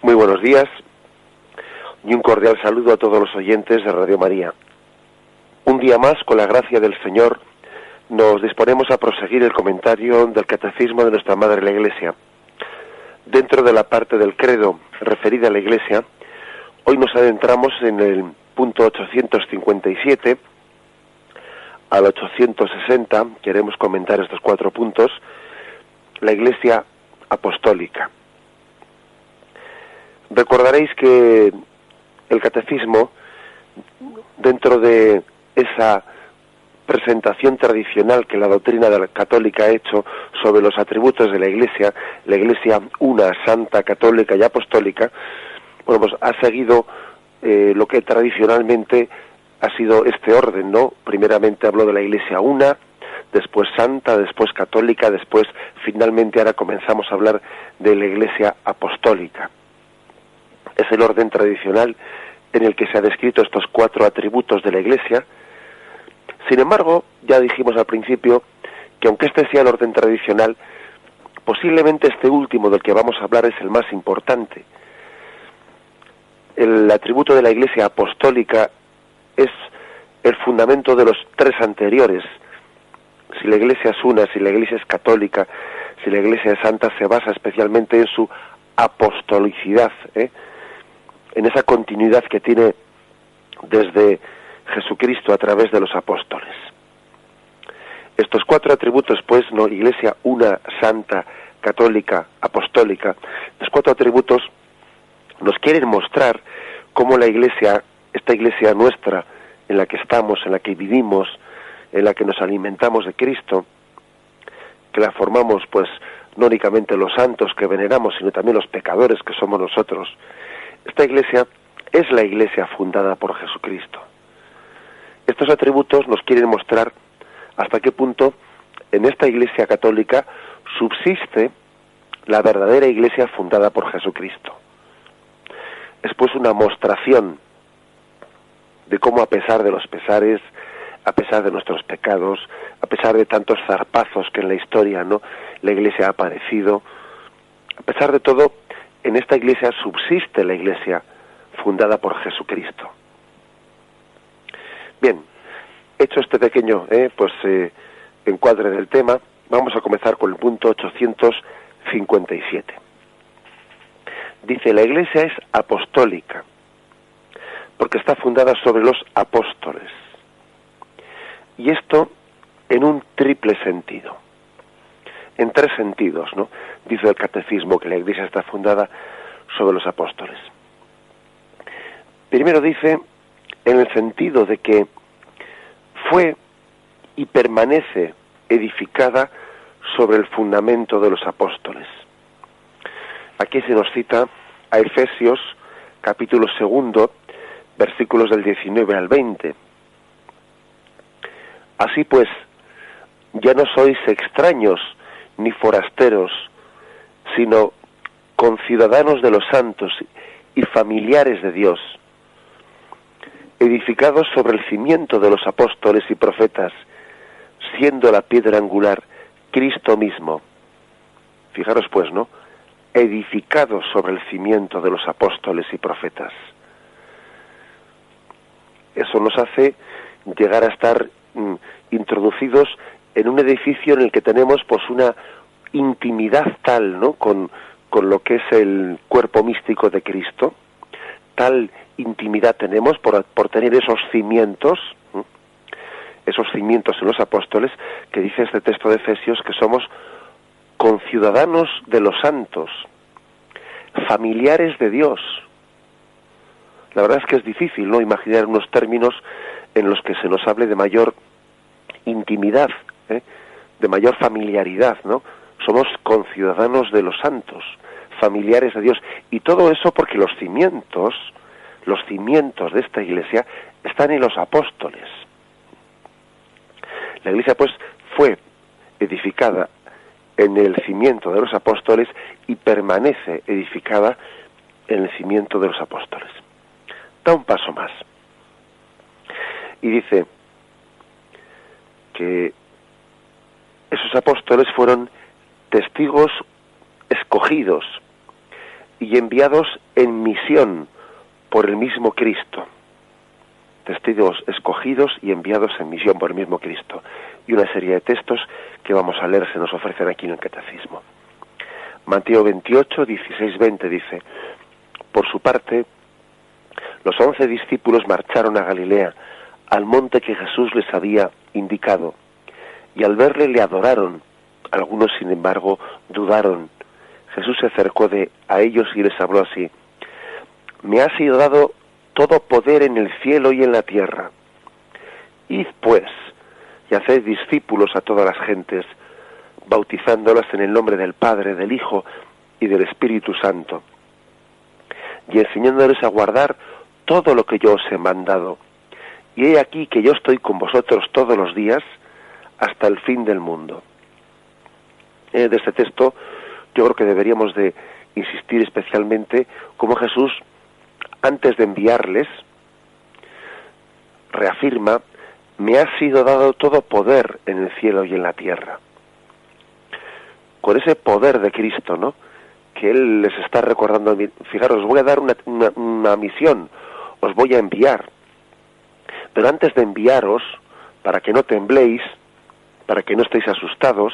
Muy buenos días y un cordial saludo a todos los oyentes de Radio María. Un día más, con la gracia del Señor, nos disponemos a proseguir el comentario del Catecismo de nuestra Madre la Iglesia. Dentro de la parte del credo referida a la Iglesia, hoy nos adentramos en el punto 857 al 860. Queremos comentar estos 4 puntos. La Iglesia apostólica. Recordaréis que el Catecismo, dentro de esa presentación tradicional que la doctrina católica ha hecho sobre los atributos de la Iglesia una, santa, católica y apostólica, bueno, pues ha seguido lo que tradicionalmente ha sido este orden, ¿no? Primeramente habló de la Iglesia una, después santa, después católica, después, finalmente, ahora comenzamos a hablar de la Iglesia apostólica. Es el orden tradicional en el que se ha descrito estos 4 atributos de la Iglesia. Sin embargo, ya dijimos al principio que aunque este sea el orden tradicional, posiblemente este último del que vamos a hablar es el más importante. El atributo de la Iglesia apostólica es el fundamento de los 3 anteriores. Si la Iglesia es una, si la Iglesia es católica, si la Iglesia es santa, se basa especialmente en su apostolicidad, en esa continuidad que tiene desde Jesucristo a través de los apóstoles. Estos 4 atributos, pues, no, Iglesia una, santa, católica, apostólica, los 4 atributos nos quieren mostrar cómo la Iglesia, esta Iglesia nuestra, en la que estamos, en la que vivimos, en la que nos alimentamos de Cristo, que la formamos, pues, no únicamente los santos que veneramos, sino también los pecadores que somos nosotros. Esta Iglesia es la Iglesia fundada por Jesucristo. Estos atributos nos quieren mostrar hasta qué punto en esta Iglesia católica subsiste la verdadera Iglesia fundada por Jesucristo. Es pues una mostración de cómo, a pesar de los pesares, a pesar de nuestros pecados, a pesar de tantos zarpazos que en la historia, ¿no?, la Iglesia ha padecido, a pesar de todo, en esta Iglesia subsiste la Iglesia fundada por Jesucristo. Bien, hecho este pequeño encuadre del tema, vamos a comenzar con el punto 857. Dice, la Iglesia es apostólica, porque está fundada sobre los apóstoles. Y esto en un triple sentido. En 3 sentidos, ¿no? Dice el Catecismo que la Iglesia está fundada sobre los apóstoles. Primero dice, en el sentido de que fue y permanece edificada sobre el fundamento de los apóstoles. Aquí se nos cita a Efesios, capítulo 2, versículos del 19 al 20. Así pues, ya no sois extraños ni forasteros, sino conciudadanos de los santos y familiares de Dios, edificados sobre el cimiento de los apóstoles y profetas, siendo la piedra angular Cristo mismo. Fijaros pues, ¿no? Edificados sobre el cimiento de los apóstoles y profetas. Eso nos hace llegar a estar introducidos en un edificio en el que tenemos pues una intimidad tal, ¿no?, con lo que es el cuerpo místico de Cristo. Tal intimidad tenemos por tener esos cimientos en los apóstoles, que dice este texto de Efesios que somos conciudadanos de los santos, familiares de Dios. La verdad es que es difícil, ¿no?, imaginar unos términos en los que se nos hable de mayor intimidad, de mayor familiaridad, ¿no? Somos conciudadanos de los santos, familiares de Dios, y todo eso porque los cimientos de esta Iglesia están en los apóstoles. La Iglesia, pues, fue edificada en el cimiento de los apóstoles y permanece edificada en el cimiento de los apóstoles. Da un paso más y dice que esos apóstoles fueron testigos escogidos y enviados en misión por el mismo Cristo. Testigos escogidos y enviados en misión por el mismo Cristo. Y una serie de textos que vamos a leer se nos ofrecen aquí en el Catecismo. Mateo 28, 16, 20 dice: por su parte, los 11 discípulos marcharon a Galilea, al monte que Jesús les había indicado, y al verle le adoraron. Algunos, sin embargo, dudaron. Jesús se acercó a ellos y les habló así: me ha sido dado todo poder en el cielo y en la tierra. Id pues, y haced discípulos a todas las gentes, bautizándolas en el nombre del Padre, del Hijo y del Espíritu Santo, y enseñándoles a guardar todo lo que yo os he mandado. Y he aquí que yo estoy con vosotros todos los días hasta el fin del mundo. De este texto yo creo que deberíamos de insistir especialmente cómo Jesús, antes de enviarles, reafirma: me ha sido dado todo poder en el cielo y en la tierra. Con ese poder de Cristo, ¿no?, que Él les está recordando. Fijaros, os voy a dar una misión, os voy a enviar. Pero antes de enviaros, para que no tembléis, para que no estéis asustados,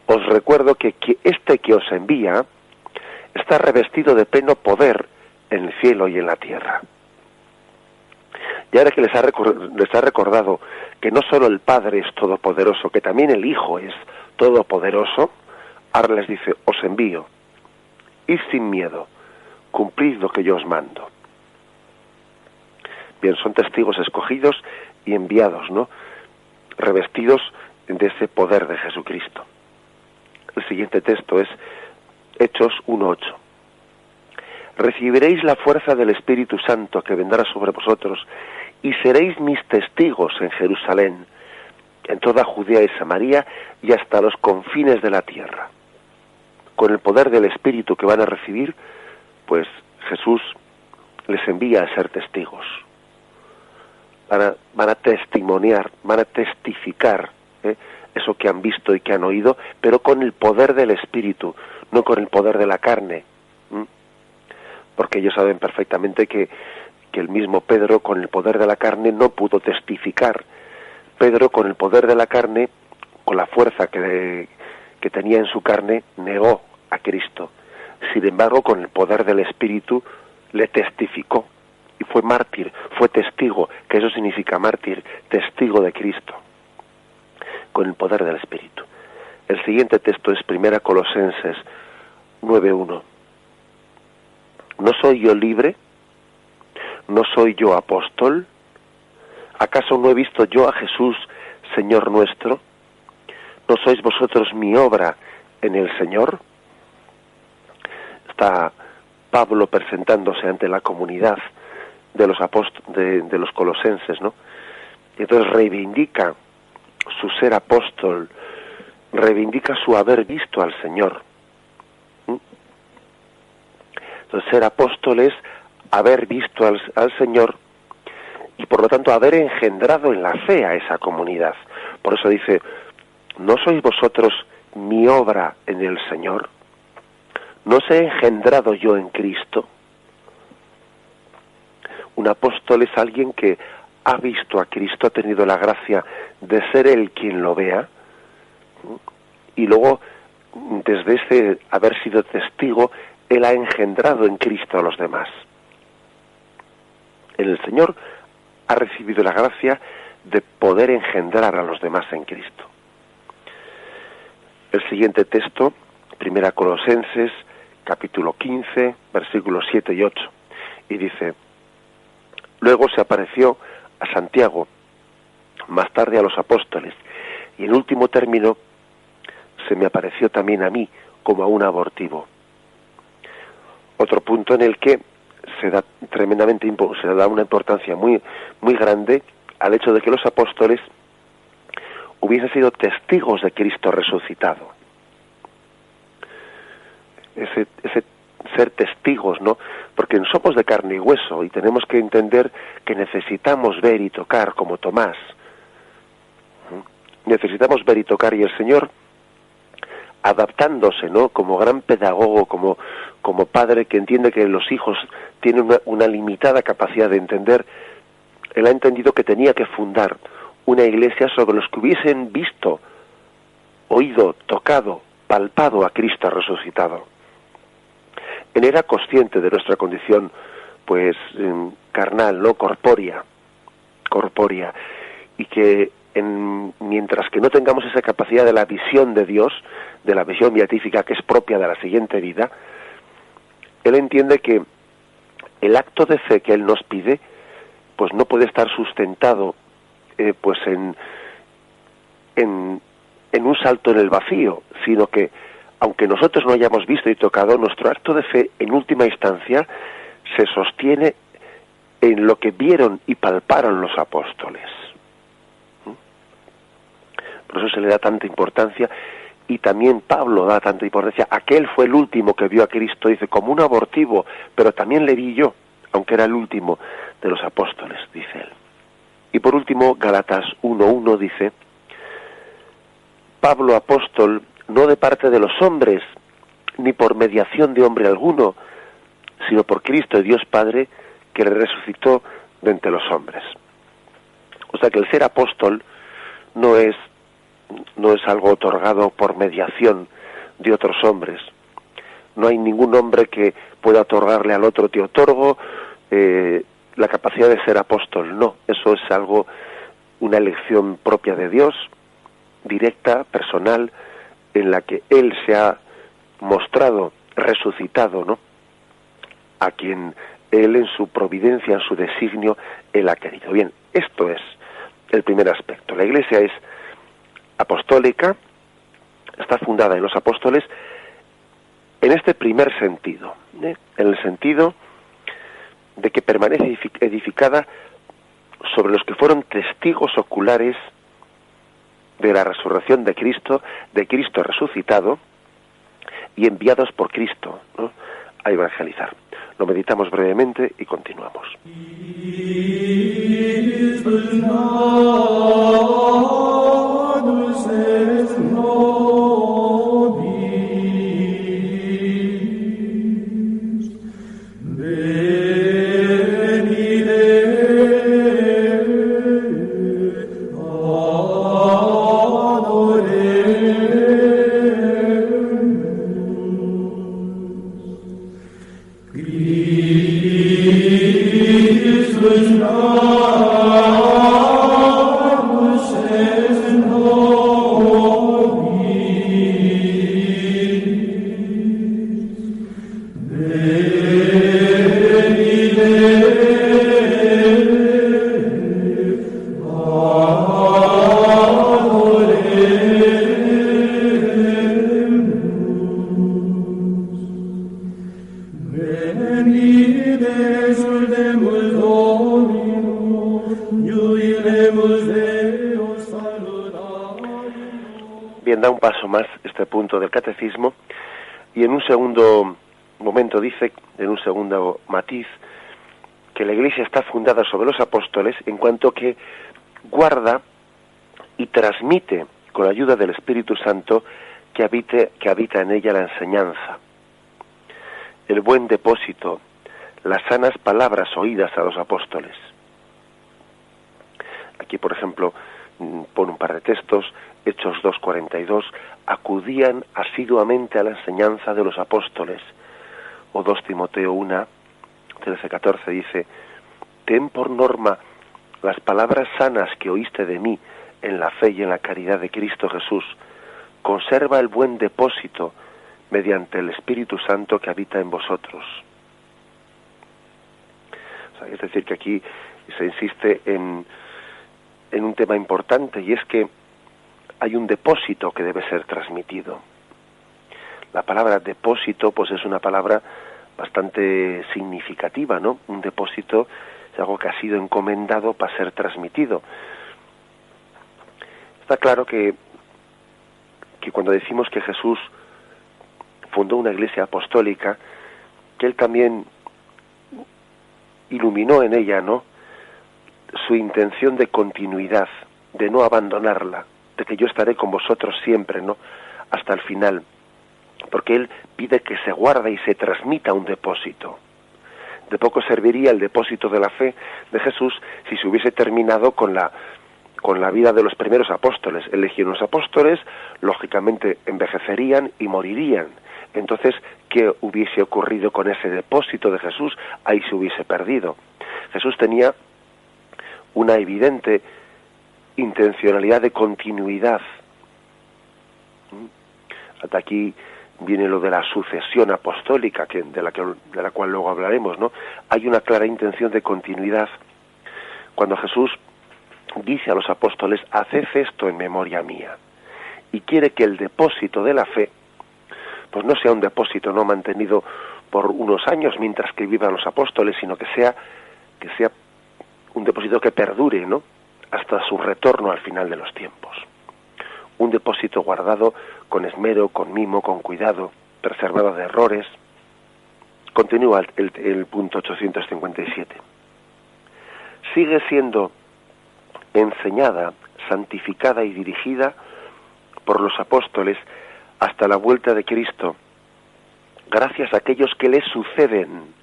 os recuerdo que este que os envía está revestido de pleno poder en el cielo y en la tierra. Y ahora que les ha recordado que no solo el Padre es todopoderoso, que también el Hijo es todopoderoso, ahora les dice: os envío, id sin miedo, cumplid lo que yo os mando. Bien, son testigos escogidos y enviados, ¿no?, revestidos de ese poder de Jesucristo. El siguiente texto es Hechos 1:8. Recibiréis la fuerza del Espíritu Santo que vendrá sobre vosotros, y seréis mis testigos en Jerusalén, en toda Judea y Samaria, y hasta los confines de la tierra. Con el poder del Espíritu que van a recibir, pues Jesús les envía a ser testigos. Van a testimoniar, van a testificar eso que han visto y que han oído, pero con el poder del Espíritu, no con el poder de la carne. Porque ellos saben perfectamente que el mismo Pedro, con el poder de la carne, no pudo testificar. Pedro, con el poder de la carne, con la fuerza que tenía en su carne, negó a Cristo. Sin embargo, con el poder del Espíritu, le testificó. Y fue mártir, fue testigo, que eso significa mártir, testigo de Cristo. Con el poder del Espíritu. El siguiente texto es 1 Colosenses 9:1. ¿No soy yo libre? ¿No soy yo apóstol? ¿Acaso no he visto yo a Jesús, Señor nuestro? ¿No sois vosotros mi obra en el Señor? Está Pablo presentándose ante la comunidad de los de los colosenses, ¿no? Y entonces reivindica su ser apóstol, reivindica su haber visto al Señor. Entonces, ser apóstol es haber visto al Señor y por lo tanto haber engendrado en la fe a esa comunidad. Por eso dice: ¿no sois vosotros mi obra en el Señor? ¿No os he engendrado yo en Cristo? Un apóstol es alguien que ha visto a Cristo, ha tenido la gracia de ser él quien lo vea, y luego, desde ese haber sido testigo, él ha engendrado en Cristo a los demás. En el Señor ha recibido la gracia de poder engendrar a los demás en Cristo. El siguiente texto, 1 Colosenses, capítulo 15, versículos 7 y 8, y dice: luego se apareció a Santiago, más tarde a los apóstoles, y en último término se me apareció también a mí como a un abortivo. Otro punto en el que se da una importancia muy grande al hecho de que los apóstoles hubiesen sido testigos de Cristo resucitado. Ese ser testigos, ¿no? Porque somos de carne y hueso y tenemos que entender que necesitamos ver y tocar como Tomás. Necesitamos ver y tocar, y el Señor adaptándose, ¿no? Como gran pedagogo, como padre que entiende que los hijos tienen una limitada capacidad de entender, él ha entendido que tenía que fundar una iglesia sobre los que hubiesen visto, oído, tocado, palpado a Cristo resucitado. Él era consciente de nuestra condición, pues, carnal, ¿no? Corpórea, y que mientras que no tengamos esa capacidad de la visión de Dios, de la visión beatífica que es propia de la siguiente vida, él entiende que el acto de fe que él nos pide, pues no puede estar sustentado, pues en un salto en el vacío, sino que aunque nosotros no hayamos visto y tocado, nuestro acto de fe en última instancia se sostiene en lo que vieron y palparon los apóstoles. Por eso se le da tanta importancia, y también Pablo da tanta importancia. Aquel fue el último que vio a Cristo, dice, como un abortivo, pero también le vi yo, aunque era el último de los apóstoles, dice él. Y por último, Gálatas 1:1 dice, Pablo apóstol, no de parte de los hombres, ni por mediación de hombre alguno, sino por Cristo y Dios Padre, que le resucitó de entre los hombres. O sea que el ser apóstol no es algo otorgado por mediación de otros hombres. No hay ningún hombre que pueda otorgarle al otro, te otorgo la capacidad de ser apóstol. No, eso es algo, una elección propia de Dios, directa, personal, en la que Él se ha mostrado resucitado, ¿no? A quien Él en su providencia, en su designio, Él ha querido. Bien, esto es el primer aspecto. La Iglesia es apostólica, está fundada en los apóstoles en este primer sentido, en el sentido de que permanece edificada sobre los que fueron testigos oculares de la resurrección de Cristo resucitado y enviados por Cristo, ¿no?, a evangelizar. Lo meditamos brevemente y continuamos. Bien, da un paso más este punto del catecismo y en un segundo momento dice, en un segundo matiz, que la Iglesia está fundada sobre los apóstoles en cuanto que guarda y transmite con la ayuda del Espíritu Santo que habita en ella la enseñanza, el buen depósito, las sanas palabras oídas a los apóstoles. Aquí, por ejemplo, pone un par de textos. Hechos 2:42, acudían asiduamente a la enseñanza de los apóstoles. O 2 Timoteo 1:13-14 dice, ten por norma las palabras sanas que oíste de mí en la fe y en la caridad de Cristo Jesús. Conserva el buen depósito mediante el Espíritu Santo que habita en vosotros. O sea, es decir, que aquí se insiste en un tema importante, y es que hay un depósito que debe ser transmitido. La palabra depósito, pues es una palabra bastante significativa, ¿no? Un depósito es algo que ha sido encomendado para ser transmitido. Está claro que cuando decimos que Jesús fundó una iglesia apostólica, que Él también iluminó en ella, ¿no?, su intención de continuidad, de no abandonarla, de que yo estaré con vosotros siempre, ¿no?, hasta el final, porque él pide que se guarde y se transmita un depósito. De poco serviría el depósito de la fe de Jesús si se hubiese terminado con la vida de los primeros apóstoles. Eligieron los apóstoles, lógicamente envejecerían y morirían. Entonces, ¿qué hubiese ocurrido con ese depósito de Jesús? Ahí se hubiese perdido. Jesús tenía una evidente intencionalidad de continuidad. Hasta aquí viene lo de la sucesión apostólica, de la cual luego hablaremos, ¿no? Hay una clara intención de continuidad. Cuando Jesús dice a los apóstoles, haced esto en memoria mía, y quiere que el depósito de la fe, pues no sea un depósito no mantenido por unos años mientras que vivan los apóstoles, sino que sea un depósito que perdure, ¿no?, hasta su retorno al final de los tiempos. Un depósito guardado con esmero, con mimo, con cuidado, preservado de errores. Continúa el punto 857. Sigue siendo enseñada, santificada y dirigida por los apóstoles hasta la vuelta de Cristo, gracias a aquellos que le suceden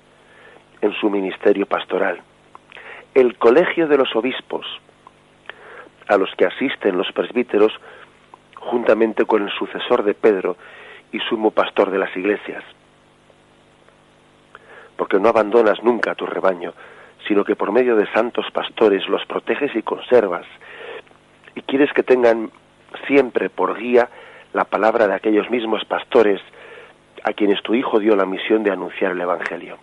en su ministerio pastoral. El colegio de los obispos, a los que asisten los presbíteros, juntamente con el sucesor de Pedro y sumo pastor de las iglesias. Porque no abandonas nunca a tu rebaño, sino que por medio de santos pastores los proteges y conservas, y quieres que tengan siempre por guía la palabra de aquellos mismos pastores a quienes tu Hijo dio la misión de anunciar el Evangelio.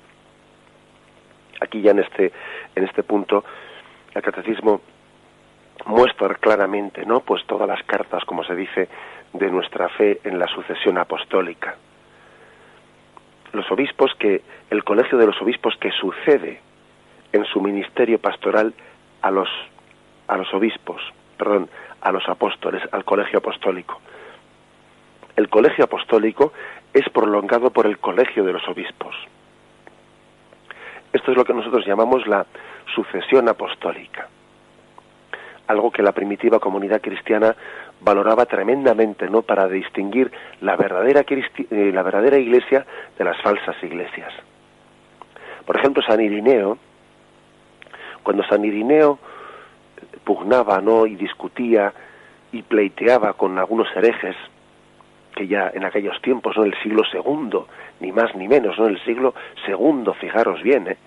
Aquí ya en este punto el catecismo muestra claramente, ¿no?, pues todas las cartas, como se dice, de nuestra fe en la sucesión apostólica. Los obispos el colegio de los obispos que sucede en su ministerio pastoral a los apóstoles, al colegio apostólico. El colegio apostólico es prolongado por el colegio de los obispos. Esto es lo que nosotros llamamos la sucesión apostólica. Algo que la primitiva comunidad cristiana valoraba tremendamente, ¿no?, para distinguir la verdadera iglesia de las falsas iglesias. Por ejemplo, San Irineo, cuando San Irineo pugnaba, ¿no?, y discutía y pleiteaba con algunos herejes, que ya en aquellos tiempos, ¿no?, el siglo II, ni más ni menos, ¿no?, el siglo II, fijaros bien,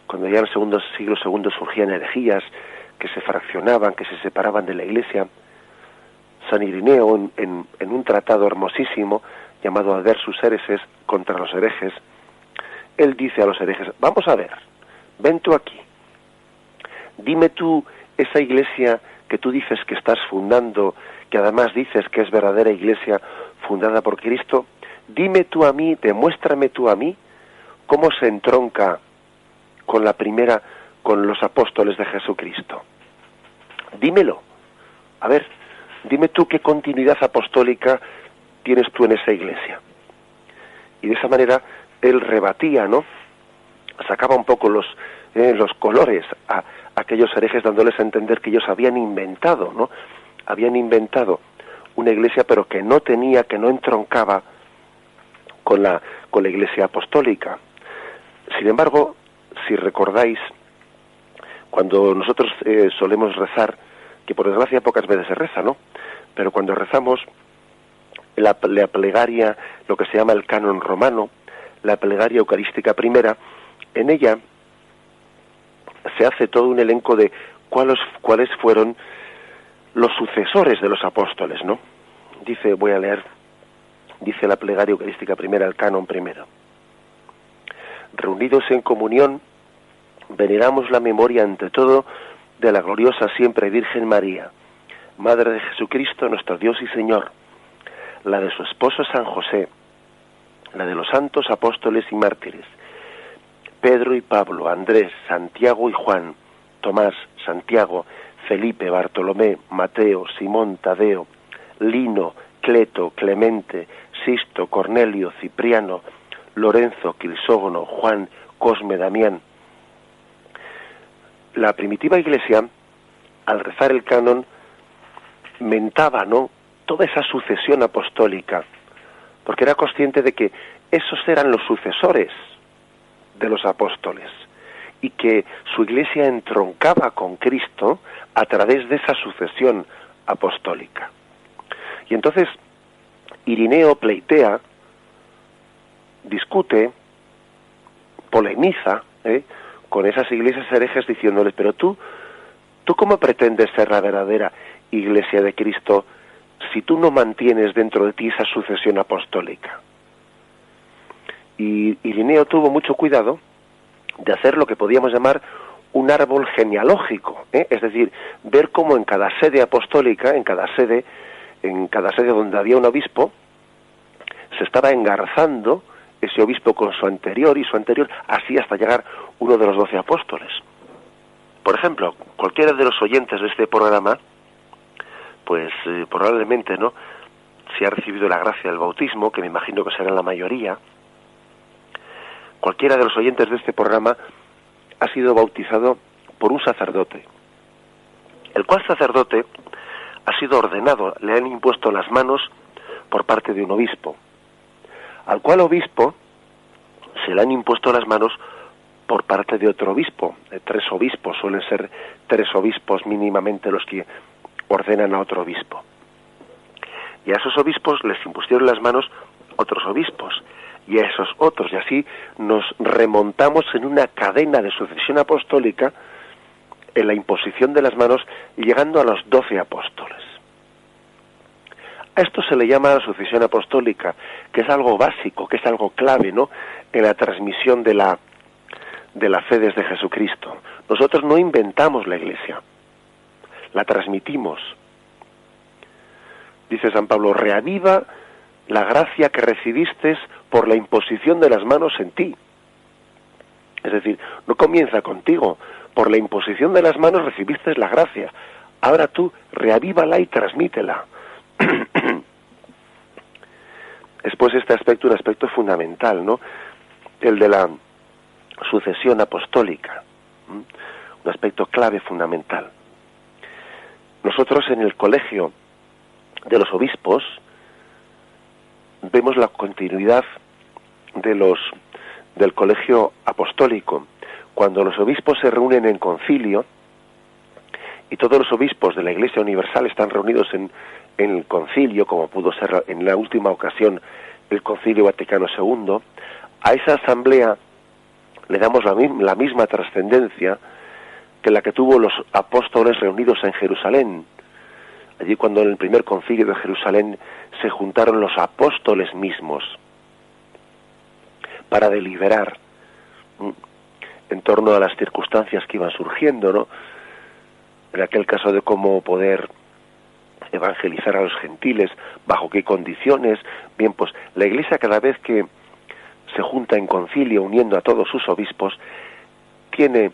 cuando ya en el siglo II surgían herejías que se fraccionaban, que se separaban de la Iglesia, San Irineo, en un tratado hermosísimo llamado Adversus Hereses, contra los herejes, él dice a los herejes, vamos a ver, ven tú aquí, dime tú esa iglesia que tú dices que estás fundando, que además dices que es verdadera iglesia fundada por Cristo, dime tú a mí, demuéstrame tú a mí cómo se entronca con la primera, con los apóstoles de Jesucristo. Dímelo. A ver, dime tú qué continuidad apostólica tienes tú en esa iglesia. Y de esa manera él rebatía, ¿no?, sacaba un poco los colores a aquellos herejes, dándoles a entender que ellos habían inventado, ¿no?, habían inventado una iglesia, pero que no entroncaba con la iglesia apostólica. Sin embargo, si recordáis, cuando nosotros solemos rezar, que por desgracia pocas veces se reza, ¿no?, pero cuando rezamos la plegaria, lo que se llama el canon romano, la plegaria eucarística primera, en ella se hace todo un elenco de cuáles fueron los sucesores de los apóstoles, ¿no? Voy a leer, dice la plegaria eucarística primera, el canon primero. Reunidos en comunión, veneramos la memoria ante todo de la gloriosa siempre Virgen María, Madre de Jesucristo, nuestro Dios y Señor, la de su esposo San José, la de los santos apóstoles y mártires, Pedro y Pablo, Andrés, Santiago y Juan, Tomás, Santiago, Felipe, Bartolomé, Mateo, Simón, Tadeo, Lino, Cleto, Clemente, Sisto, Cornelio, Cipriano, Lorenzo, Crisógono, Juan, Cosme, Damián. La primitiva iglesia, al rezar el canon, mentaba, ¿no?, toda esa sucesión apostólica, porque era consciente de que esos eran los sucesores de los apóstoles y que su Iglesia entroncaba con Cristo a través de esa sucesión apostólica. Y entonces Irineo pleitea, discute, polemiza con esas iglesias herejes diciéndoles, pero tú ¿cómo pretendes ser la verdadera Iglesia de Cristo si tú no mantienes dentro de ti esa sucesión apostólica? Y Irineo tuvo mucho cuidado de hacer lo que podíamos llamar un árbol genealógico, es decir, ver cómo en cada sede apostólica, en cada sede donde había un obispo, se estaba engarzando ese obispo con su anterior y su anterior, así hasta llegar uno de los 12 apóstoles. Por ejemplo, cualquiera de los oyentes de este programa, pues probablemente, ¿no?, si ha recibido la gracia del bautismo, que me imagino que será la mayoría, cualquiera de los oyentes de este programa ha sido bautizado por un sacerdote, el cual sacerdote ha sido ordenado, le han impuesto las manos por parte de un obispo, al cual obispo se le han impuesto las manos por parte de otro obispo. 3 obispos, suelen ser 3 obispos mínimamente los que ordenan a otro obispo. Y a esos obispos les impusieron las manos otros obispos, y a esos otros, y así nos remontamos en una cadena de sucesión apostólica en la imposición de las manos, llegando a los 12 apóstoles. A esto se le llama la sucesión apostólica, que es algo básico, que es algo clave, ¿no?, en la transmisión de la fe desde Jesucristo. Nosotros no inventamos la Iglesia, la transmitimos. Dice San Pablo, reaviva la gracia que recibiste por la imposición de las manos en ti. Es decir, no comienza contigo, por la imposición de las manos recibiste la gracia. Ahora tú reavívala y transmítela. Después este aspecto, un aspecto fundamental, ¿no?, el de la sucesión apostólica, un aspecto clave, fundamental. Nosotros en el colegio de los obispos vemos la continuidad del colegio apostólico. Cuando los obispos se reúnen en concilio, y todos los obispos de la Iglesia Universal están reunidos en el concilio, como pudo ser en la última ocasión el Concilio Vaticano II, a esa asamblea le damos la misma trascendencia que la que tuvo los apóstoles reunidos en Jerusalén. Allí, cuando en el primer concilio de Jerusalén se juntaron los apóstoles mismos para deliberar en torno a las circunstancias que iban surgiendo, ¿no?, en aquel caso de cómo poder evangelizar a los gentiles, bajo qué condiciones. Bien, pues la Iglesia, cada vez que se junta en concilio uniendo a todos sus obispos, tiene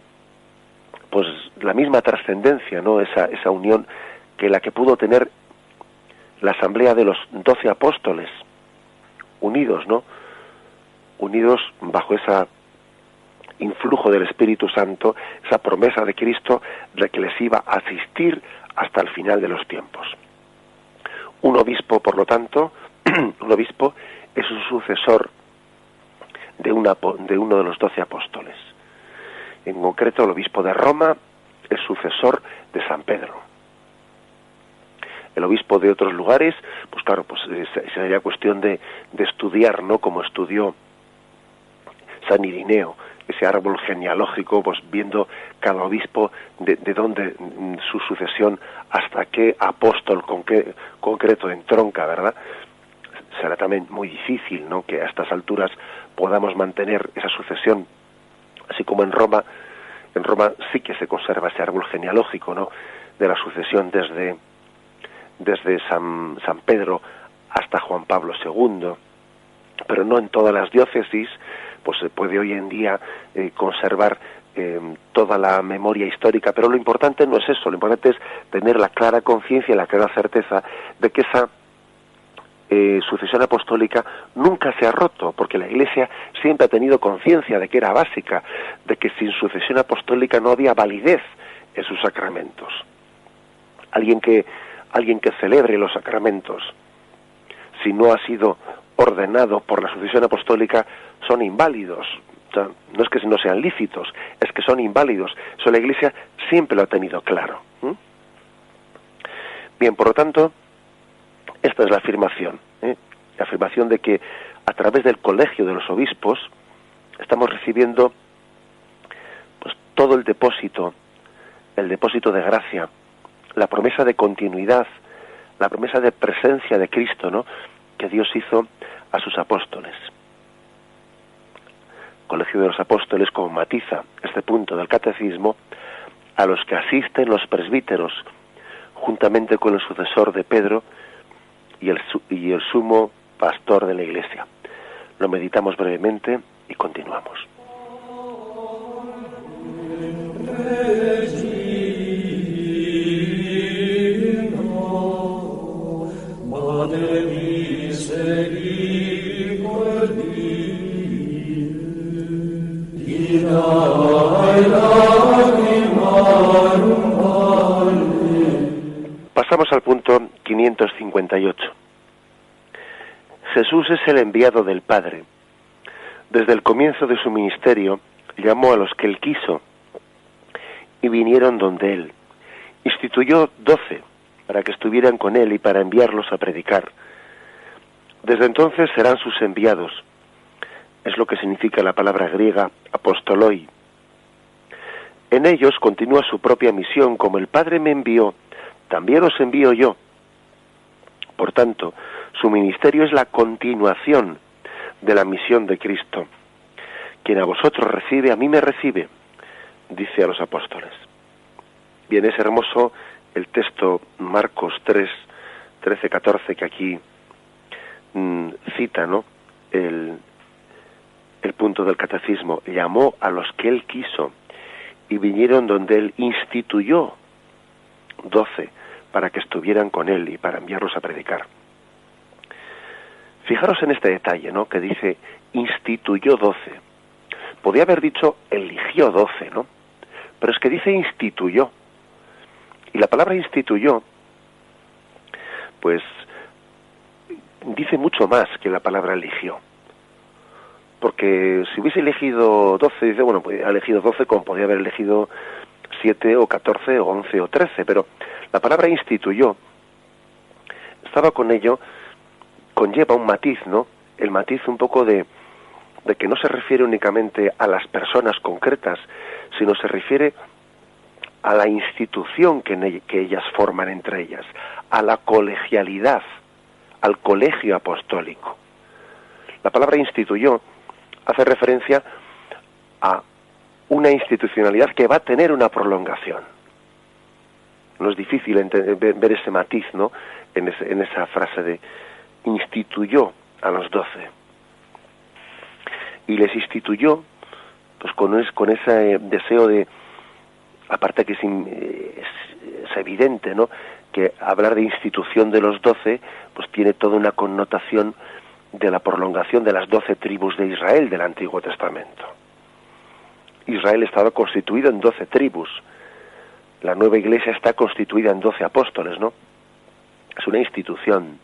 pues la misma trascendencia, ¿no?, esa unión que la que pudo tener la asamblea de los 12 apóstoles, unidos, ¿no?, unidos bajo ese influjo del Espíritu Santo, esa promesa de Cristo de que les iba a asistir hasta el final de los tiempos. Un obispo, por lo tanto, un obispo es un sucesor de uno de los 12 apóstoles. En concreto, el obispo de Roma es sucesor de San Pedro. El obispo de otros lugares, pues claro, pues sería cuestión de estudiar, ¿no?, como estudió San Irineo, ese árbol genealógico, pues viendo cada obispo de dónde su sucesión, hasta qué apóstol concreto entronca, ¿verdad? Será también muy difícil, ¿no?, que a estas alturas podamos mantener esa sucesión, así como en Roma sí que se conserva ese árbol genealógico, ¿no?, de la sucesión desde San Pedro hasta Juan Pablo II, pero no en todas las diócesis pues se puede hoy en día conservar toda la memoria histórica, pero lo importante no es eso, lo importante es tener la clara conciencia y la clara certeza de que esa sucesión apostólica nunca se ha roto, porque la Iglesia siempre ha tenido conciencia de que era básica, de que sin sucesión apostólica no había validez en sus sacramentos. Alguien que alguien que celebre los sacramentos, si no ha sido ordenado por la sucesión apostólica, son inválidos. O sea, no es que no sean lícitos, es que son inválidos. Eso la Iglesia siempre lo ha tenido claro. Bien, por lo tanto, esta es la afirmación. La afirmación de que a través del colegio de los obispos estamos recibiendo pues todo el depósito de gracia, la promesa de continuidad, la promesa de presencia de Cristo, ¿no?, que Dios hizo a sus apóstoles. Colegio de los Apóstoles, como matiza este punto del catecismo, a los que asisten los presbíteros, juntamente con el sucesor de Pedro y el sumo pastor de la Iglesia. Lo meditamos brevemente y continuamos. Pasamos al punto 558. Jesús es el enviado del Padre. Desde el comienzo de su ministerio, llamó a los que él quiso, y vinieron donde él. Instituyó 12, para que estuvieran con él y para enviarlos a predicar. Desde entonces serán sus enviados. Es lo que significa la palabra griega apostoloi. En ellos continúa su propia misión, como el Padre me envió, también os envío yo. Por tanto, su ministerio es la continuación de la misión de Cristo. Quien a vosotros recibe, a mí me recibe, dice a los apóstoles. Bien, es hermoso el texto Marcos 3, 13, 14, que aquí cita, ¿no?, el punto del catecismo. Llamó a los que él quiso y vinieron donde él. Instituyó 12 para que estuvieran con él y para enviarlos a predicar. Fijaros en este detalle, ¿no?, que dice instituyó 12. Podía haber dicho eligió 12, ¿no? Pero es que dice instituyó. Y la palabra instituyó, pues, dice mucho más que la palabra eligió. Porque si hubiese elegido 12, dice, bueno, pues ha elegido 12 como podía haber elegido 7 o 14 o 11 o 13, pero la palabra instituyó, estaba con ello, conlleva un matiz, ¿no? El matiz un poco de que no se refiere únicamente a las personas concretas, sino se refiere a la institución que ellas forman entre ellas, a la colegialidad, al colegio apostólico. La palabra instituyó hace referencia a una institucionalidad que va a tener una prolongación. No es difícil ver ese matiz, ¿no?, en esa frase de instituyó a los 12. Y les instituyó, pues con ese deseo de, aparte que es evidente, ¿no?, que hablar de institución de los 12, pues tiene toda una connotación de la prolongación de las 12 tribus de Israel del Antiguo Testamento. Israel estaba constituido en 12 tribus. La nueva iglesia está constituida en 12 apóstoles, ¿no? Es una institución.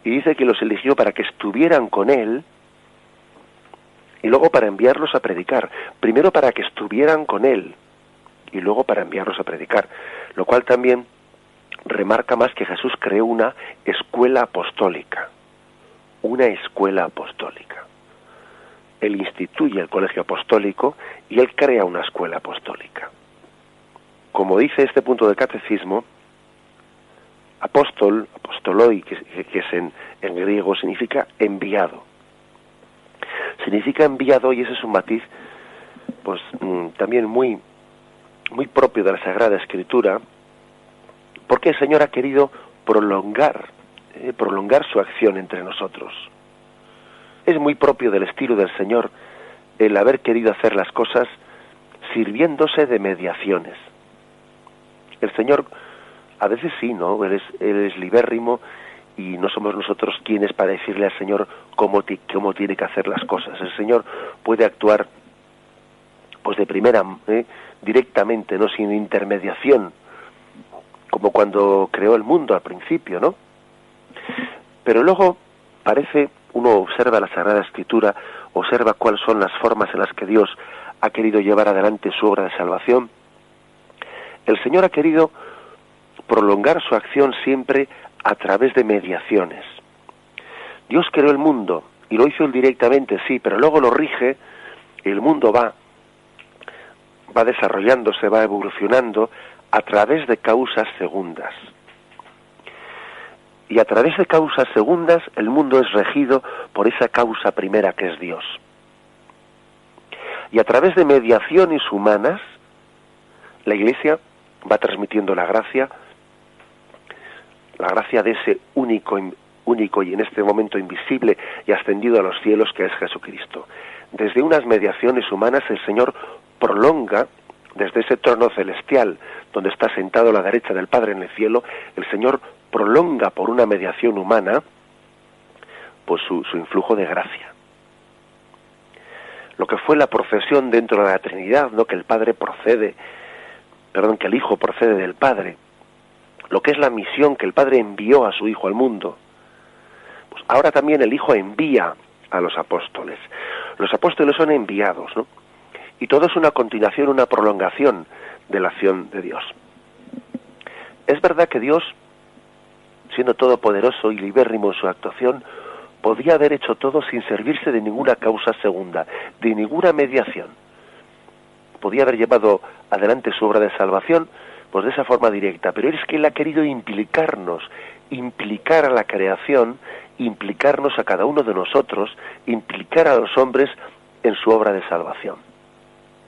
Y dice que los eligió para que estuvieran con él y luego para enviarlos a predicar. Primero para que estuvieran con él y luego para enviarlos a predicar. Lo cual también remarca más que Jesús creó una escuela apostólica. Una escuela apostólica. Él instituye el colegio apostólico y él crea una escuela apostólica. Como dice este punto del catecismo, apóstol, apostoloi, que es en griego, significa enviado. Significa enviado, y ese es un matiz pues también muy propio de la Sagrada Escritura, porque el Señor ha querido prolongar su acción entre nosotros. Es muy propio del estilo del Señor el haber querido hacer las cosas sirviéndose de mediaciones. El Señor, a veces sí, ¿no? Él es libérrimo y no somos nosotros quienes para decirle al Señor cómo tiene que hacer las cosas. El Señor puede actuar pues de primera, directamente, no sin intermediación, como cuando creó el mundo al principio, ¿no? Pero luego uno observa la Sagrada Escritura, observa cuáles son las formas en las que Dios ha querido llevar adelante su obra de salvación. El Señor ha querido prolongar su acción siempre a través de mediaciones. Dios creó el mundo y lo hizo él directamente, sí, pero luego lo rige y el mundo va desarrollándose, va evolucionando a través de causas segundas. Y a través de causas segundas el mundo es regido por esa causa primera que es Dios. Y a través de mediaciones humanas la Iglesia va transmitiendo la gracia de ese único y en este momento invisible y ascendido a los cielos que es Jesucristo. Desde unas mediaciones humanas el Señor prolonga, desde ese trono celestial donde está sentado a la derecha del Padre en el cielo, el Señor prolonga por una mediación humana pues su influjo de gracia. Lo que fue la procesión dentro de la Trinidad, ¿no? Que el Hijo procede del Padre, lo que es la misión que el Padre envió a su Hijo al mundo, pues ahora también el Hijo envía a los apóstoles. Los apóstoles son enviados, ¿no? Y todo es una continuación, una prolongación de la acción de Dios. Es verdad que Dios, siendo todopoderoso y libérrimo en su actuación, podía haber hecho todo sin servirse de ninguna causa segunda, de ninguna mediación. Podía haber llevado adelante su obra de salvación pues de esa forma directa, pero es que Él ha querido implicar a la creación, implicarnos a cada uno de nosotros, implicar a los hombres en su obra de salvación.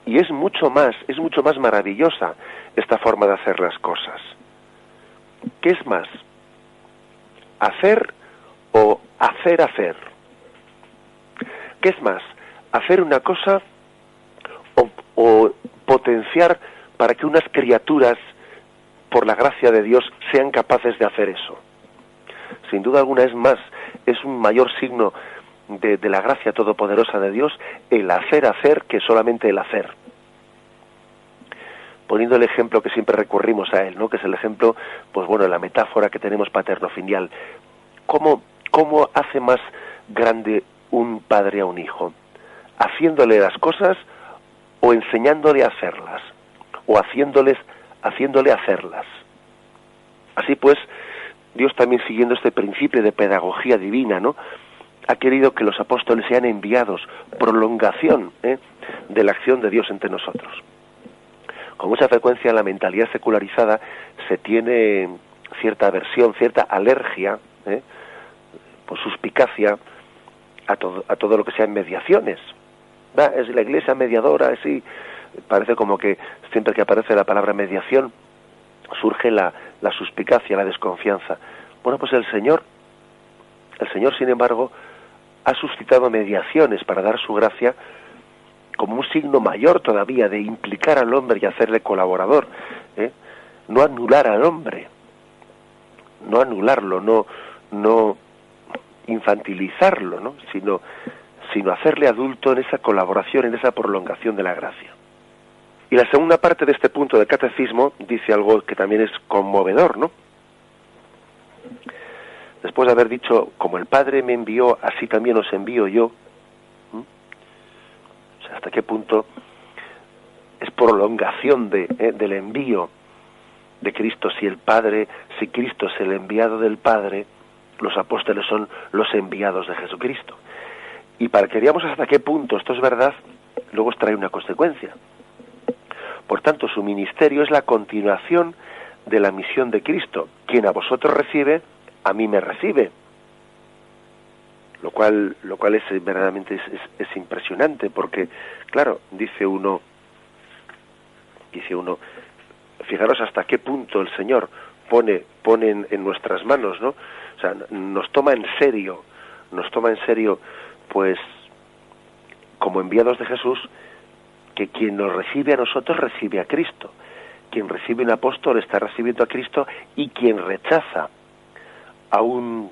Y es mucho más maravillosa esta forma de hacer las cosas. ¿Qué es más? ¿Hacer o hacer? ¿Qué es más? ¿Hacer una cosa o potenciar para que unas criaturas, por la gracia de Dios, sean capaces de hacer eso? Sin duda alguna es un mayor signo de la gracia todopoderosa de Dios el hacer que solamente el hacer. Poniendo el ejemplo que siempre recurrimos a él, ¿no? Que es el ejemplo, pues bueno, la metáfora que tenemos paterno-filial. ¿Cómo hace más grande un padre a un hijo? ¿Haciéndole las cosas o enseñándole a hacerlas? ¿O haciéndole hacerlas? Así pues, Dios también, siguiendo este principio de pedagogía divina, ¿no?, ha querido que los apóstoles sean enviados, prolongación de la acción de Dios entre nosotros. Con mucha frecuencia en la mentalidad secularizada se tiene cierta aversión, cierta alergia, por suspicacia a todo lo que sean mediaciones. Es la Iglesia mediadora, sí. Parece como que siempre que aparece la palabra mediación surge la suspicacia, la desconfianza. Bueno, pues el Señor, sin embargo, ha suscitado mediaciones para dar su gracia como un signo mayor todavía de implicar al hombre y hacerle colaborador, no anular al hombre, no anularlo, no infantilizarlo, ¿no?, sino hacerle adulto en esa colaboración, en esa prolongación de la gracia. Y la segunda parte de este punto del catecismo dice algo que también es conmovedor, ¿no? Después de haber dicho, como el Padre me envió, así también os envío yo. O sea, ¿hasta qué punto es prolongación del envío de Cristo? Si Cristo es el enviado del Padre, los apóstoles son los enviados de Jesucristo. Y para que veamos hasta qué punto esto es verdad, luego os trae una consecuencia. Por tanto, su ministerio es la continuación de la misión de Cristo. Quien a vosotros recibe, a mí me recibe. Lo cual es verdaderamente es impresionante, porque, claro, dice uno, fijaros hasta qué punto el Señor pone en nuestras manos, ¿no? O sea, nos toma en serio, pues, como enviados de Jesús, que quien nos recibe a nosotros recibe a Cristo. Quien recibe un apóstol está recibiendo a Cristo, y quien rechaza a un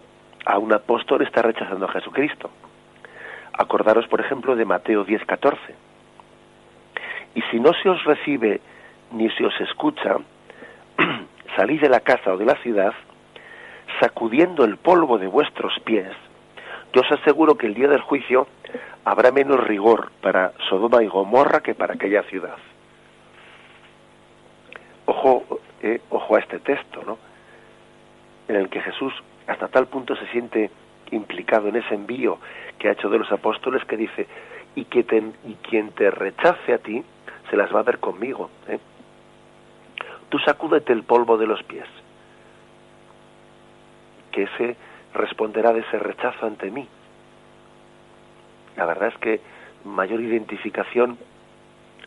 apóstol está rechazando a Jesucristo. Acordaros, por ejemplo, de Mateo 10:14. Y si no se os recibe ni se os escucha, salid de la casa o de la ciudad, sacudiendo el polvo de vuestros pies, yo os aseguro que el día del juicio habrá menos rigor para Sodoma y Gomorra que para aquella ciudad. Ojo a este texto, ¿no? En el que Jesús hasta tal punto se siente implicado en ese envío que ha hecho de los apóstoles, que dice, y quien te rechace a ti, se las va a ver conmigo, ¿eh? Tú sacúdete el polvo de los pies, que ese responderá de ese rechazo ante mí. La verdad es que mayor identificación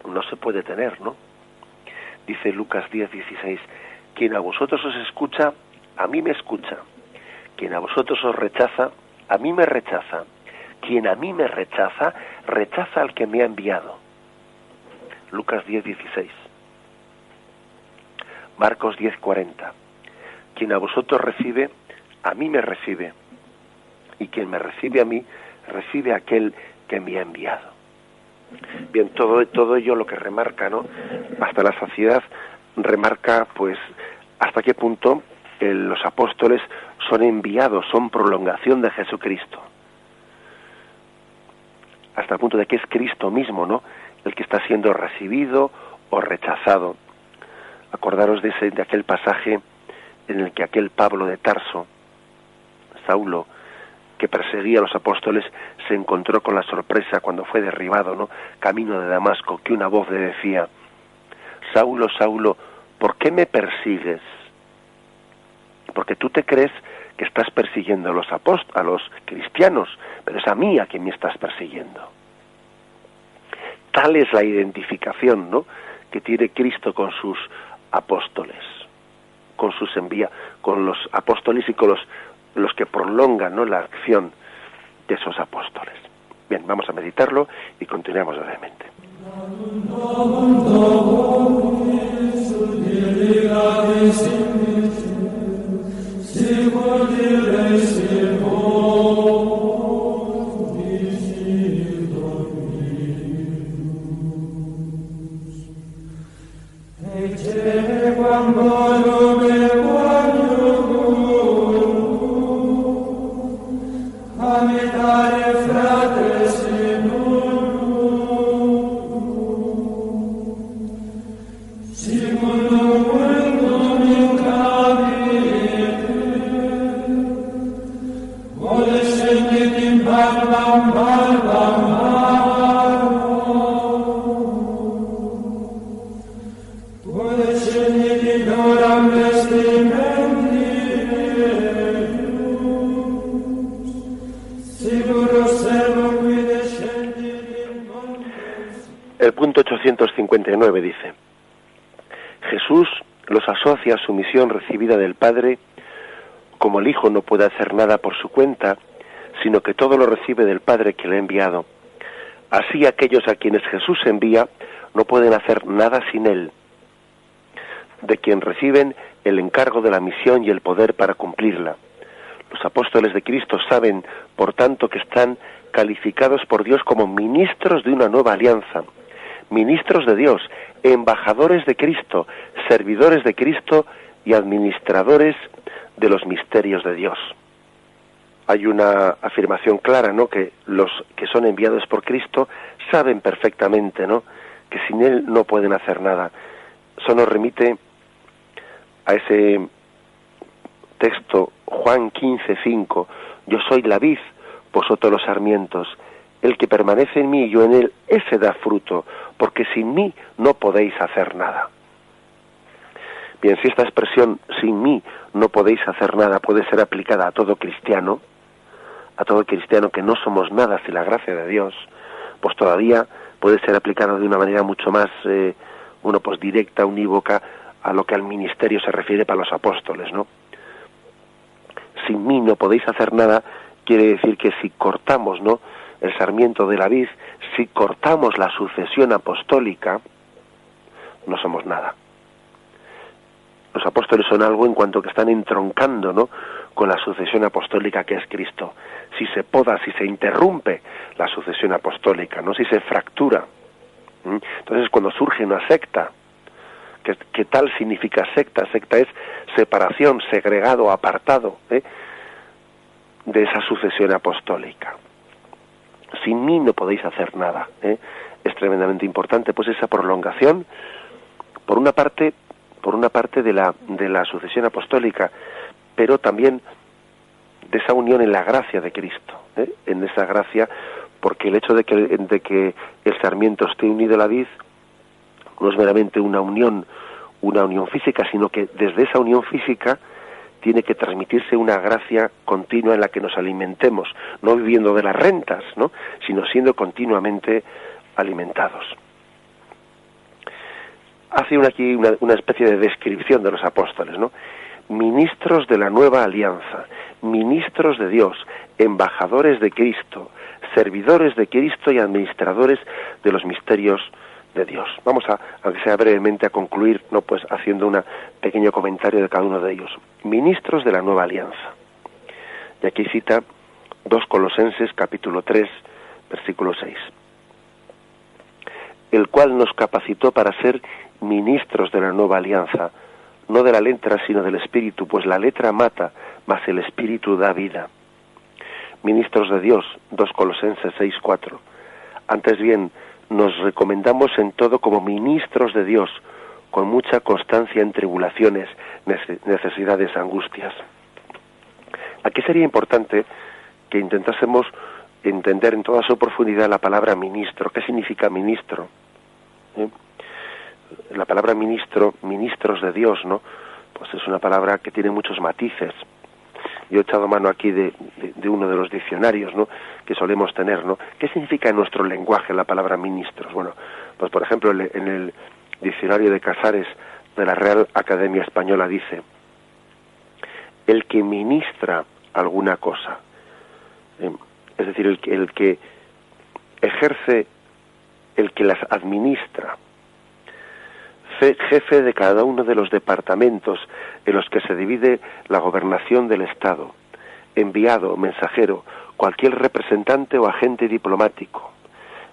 no se puede tener, ¿no? Dice Lucas 10:16, quien a vosotros os escucha, a mí me escucha. Quien a vosotros os rechaza, a mí me rechaza. Quien a mí me rechaza, rechaza al que me ha enviado. Lucas 10:16. Marcos 10:40. Quien a vosotros recibe, a mí me recibe. Y quien me recibe a mí, recibe a aquel que me ha enviado. Bien, todo ello lo que remarca, ¿no? Hasta la saciedad remarca, pues, hasta qué punto los apóstoles son enviados, son prolongación de Jesucristo. Hasta el punto de que es Cristo mismo, ¿no?, el que está siendo recibido o rechazado. Acordaros de aquel pasaje en el que aquel Pablo de Tarso, Saulo, que perseguía a los apóstoles, se encontró con la sorpresa cuando fue derribado, ¿no?, camino de Damasco, que una voz le decía, Saulo, Saulo, ¿por qué me persigues? Porque tú te crees que estás persiguiendo a los cristianos, pero es a mí a quien me estás persiguiendo. Tal es la identificación, ¿no?, que tiene Cristo con sus apóstoles, con los apóstoles y con los que prolongan, ¿no?, la acción de esos apóstoles. Bien, vamos a meditarlo y continuamos brevemente. El punto 859 dice, Jesús los asocia a su misión recibida del Padre, como el Hijo no puede hacer nada por su cuenta, sino que todo lo recibe del Padre que le ha enviado. Así aquellos a quienes Jesús envía no pueden hacer nada sin Él, de quien reciben el encargo de la misión y el poder para cumplirla. Los apóstoles de Cristo saben, por tanto, que están calificados por Dios como ministros de una nueva alianza, ministros de Dios, embajadores de Cristo, servidores de Cristo y administradores de los misterios de Dios. Hay una afirmación clara, ¿no?, que los que son enviados por Cristo saben perfectamente, ¿no?, que sin Él no pueden hacer nada. Eso nos remite a ese texto, Juan 15:5, yo soy la vid, vosotros los sarmientos, el que permanece en mí y yo en él, ese da fruto, porque sin mí no podéis hacer nada. Bien, si esta expresión, sin mí no podéis hacer nada, puede ser aplicada a todo cristiano que no somos nada sin la gracia de Dios, pues todavía puede ser aplicada de una manera mucho más, pues directa, unívoca, a lo que al ministerio se refiere para los apóstoles, ¿no? Sin mí no podéis hacer nada, quiere decir que si cortamos, ¿no?, el sarmiento de la vid, si cortamos la sucesión apostólica, no somos nada. Los apóstoles son algo en cuanto que están entroncando, ¿no?, con la sucesión apostólica que es Cristo. Si se poda, si se interrumpe la sucesión apostólica, ¿no?, si se fractura, entonces cuando surge una secta que tal significa secta. Secta es separación, segregado, apartado de esa sucesión apostólica. Sin mí no podéis hacer nada. Es tremendamente importante pues esa prolongación, por una parte de la sucesión apostólica, pero también de esa unión en la gracia de Cristo, en esa gracia, porque el hecho de que el sarmiento esté unido a la vid no es meramente una unión física, sino que desde esa unión física tiene que transmitirse una gracia continua en la que nos alimentemos, no viviendo de las rentas, ¿no?, sino siendo continuamente alimentados. Hace aquí una especie de descripción de los apóstoles, ¿no? Ministros de la nueva alianza, ministros de Dios, embajadores de Cristo, servidores de Cristo y administradores de los misterios de Dios. Vamos aunque sea brevemente, a concluir, no pues haciendo un pequeño comentario de cada uno de ellos. Ministros de la nueva alianza. Y aquí cita 2 Colosenses capítulo 3, versículo 6. El cual nos capacitó para ser ministros de la nueva alianza, no de la letra sino del Espíritu, pues la letra mata, mas el Espíritu da vida. Ministros de Dios, 2 Colosenses 6:4. Antes bien, nos recomendamos en todo como ministros de Dios, con mucha constancia en tribulaciones, necesidades, angustias. Aquí sería importante que intentásemos entender en toda su profundidad la palabra ministro. ¿Qué significa ministro? La palabra ministro, ministros de Dios, ¿no? Pues es una palabra que tiene muchos matices. Yo he echado mano aquí de uno de los diccionarios, ¿no?, que solemos tener, ¿no? ¿Qué significa en nuestro lenguaje la palabra ministros? Bueno, pues por ejemplo en el diccionario de Casares de la Real Academia Española dice: el que ministra alguna cosa, es decir, el que ejerce, el que las administra, jefe de cada uno de los departamentos en los que se divide la gobernación del Estado, enviado, mensajero, cualquier representante o agente diplomático,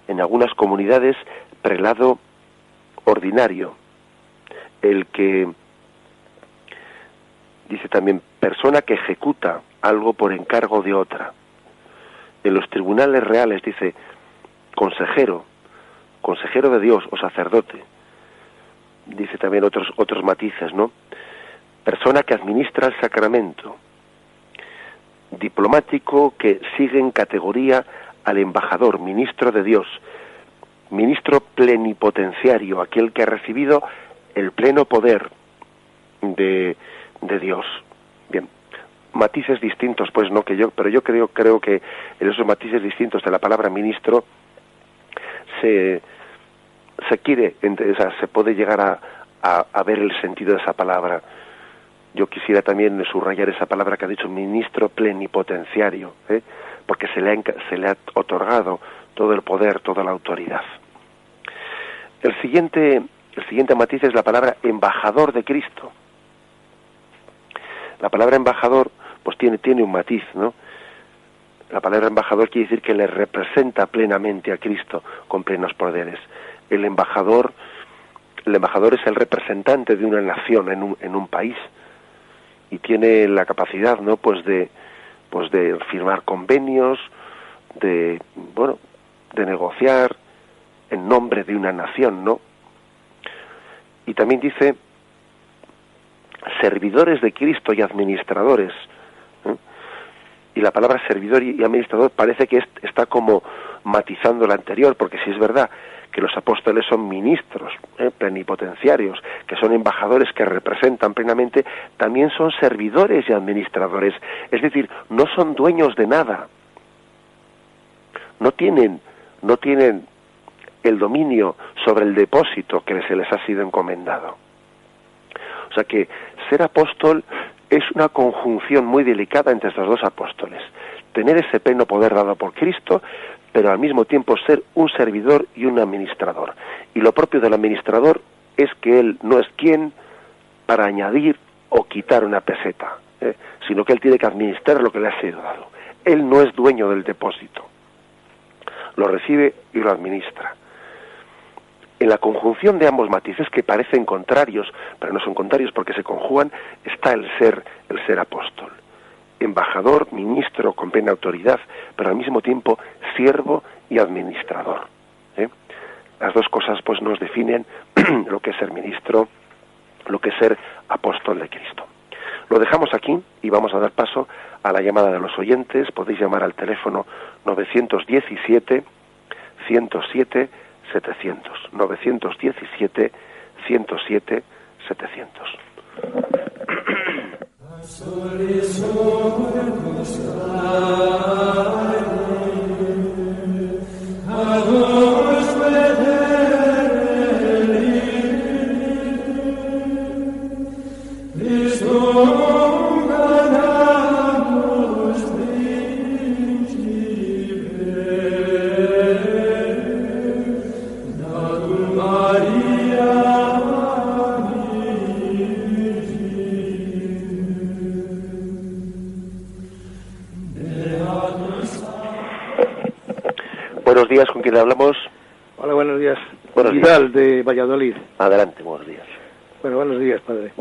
en algunas comunidades prelado ordinario, el que, dice también, persona que ejecuta algo por encargo de otra. En los tribunales reales dice consejero de Dios o sacerdote. Dice también otros matices, ¿no? Persona que administra el sacramento, diplomático que sigue en categoría al embajador, ministro de Dios, ministro plenipotenciario, aquel que ha recibido el pleno poder de Dios. Bien, matices distintos, pues no que yo, pero yo creo que en esos matices distintos de la palabra ministro se quiere, o sea, se puede llegar a ver el sentido de esa palabra. Yo quisiera también subrayar esa palabra que ha dicho ministro plenipotenciario, porque se le ha otorgado todo el poder, toda la autoridad. El siguiente matiz es la palabra embajador de Cristo. La palabra embajador pues tiene un matiz, ¿no? La palabra embajador quiere decir que le representa plenamente a Cristo con plenos poderes. El embajador es el representante de una nación en un país y tiene la capacidad, ¿no?, pues de firmar convenios, de negociar en nombre de una nación, ¿no? Y también dice servidores de Cristo y administradores. Y la palabra servidor y administrador parece que está como matizando la anterior, porque si es verdad que los apóstoles son ministros plenipotenciarios, que son embajadores que representan plenamente, también son servidores y administradores, es decir, no son dueños de nada, no tienen el dominio sobre el depósito que se les ha sido encomendado. O sea que ser apóstol es una conjunción muy delicada entre estos dos apóstoles, tener ese pleno poder dado por Cristo, pero al mismo tiempo ser un servidor y un administrador. Y lo propio del administrador es que él no es quien para añadir o quitar una peseta, sino que él tiene que administrar lo que le ha sido dado. Él no es dueño del depósito, lo recibe y lo administra. en la conjunción de ambos matices que parecen contrarios, pero no son contrarios porque se conjugan, está el ser apóstol. Embajador, ministro con plena autoridad, pero al mismo tiempo siervo y administrador. Las dos cosas pues nos definen lo que es ser ministro, lo que es ser apóstol de Cristo. Lo dejamos aquí y vamos a dar paso a la llamada de los oyentes. Podéis llamar al teléfono 917 107 700, 917 107 700. Buenos días, ¿con quién hablamos? Hola, buenos días. Buenos Vidal, días. de Valladolid. Adelante, buenos días. Bueno, buenos días, padre.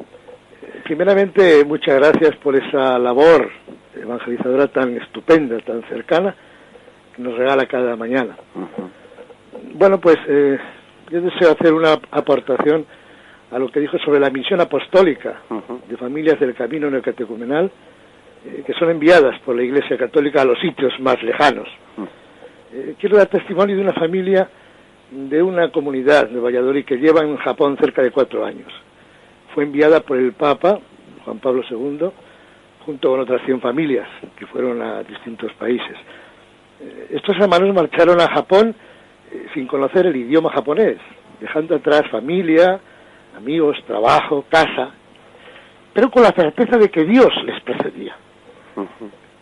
Primeramente, muchas gracias por esa labor evangelizadora tan estupenda, tan cercana, que nos regala cada mañana. Bueno, pues yo deseo hacer una aportación a lo que dijo sobre la misión apostólica de familias del camino neocatecumenal que son enviadas por la Iglesia Católica a los sitios más lejanos. Quiero dar testimonio de una familia de una comunidad de Valladolid que lleva en Japón cerca de 4 años. Fue enviada por el Papa, Juan Pablo II, junto con otras 100 familias que fueron a distintos países. Estos hermanos marcharon a Japón sin conocer el idioma japonés, dejando atrás familia, amigos, trabajo, casa, pero con la certeza de que Dios les precedía.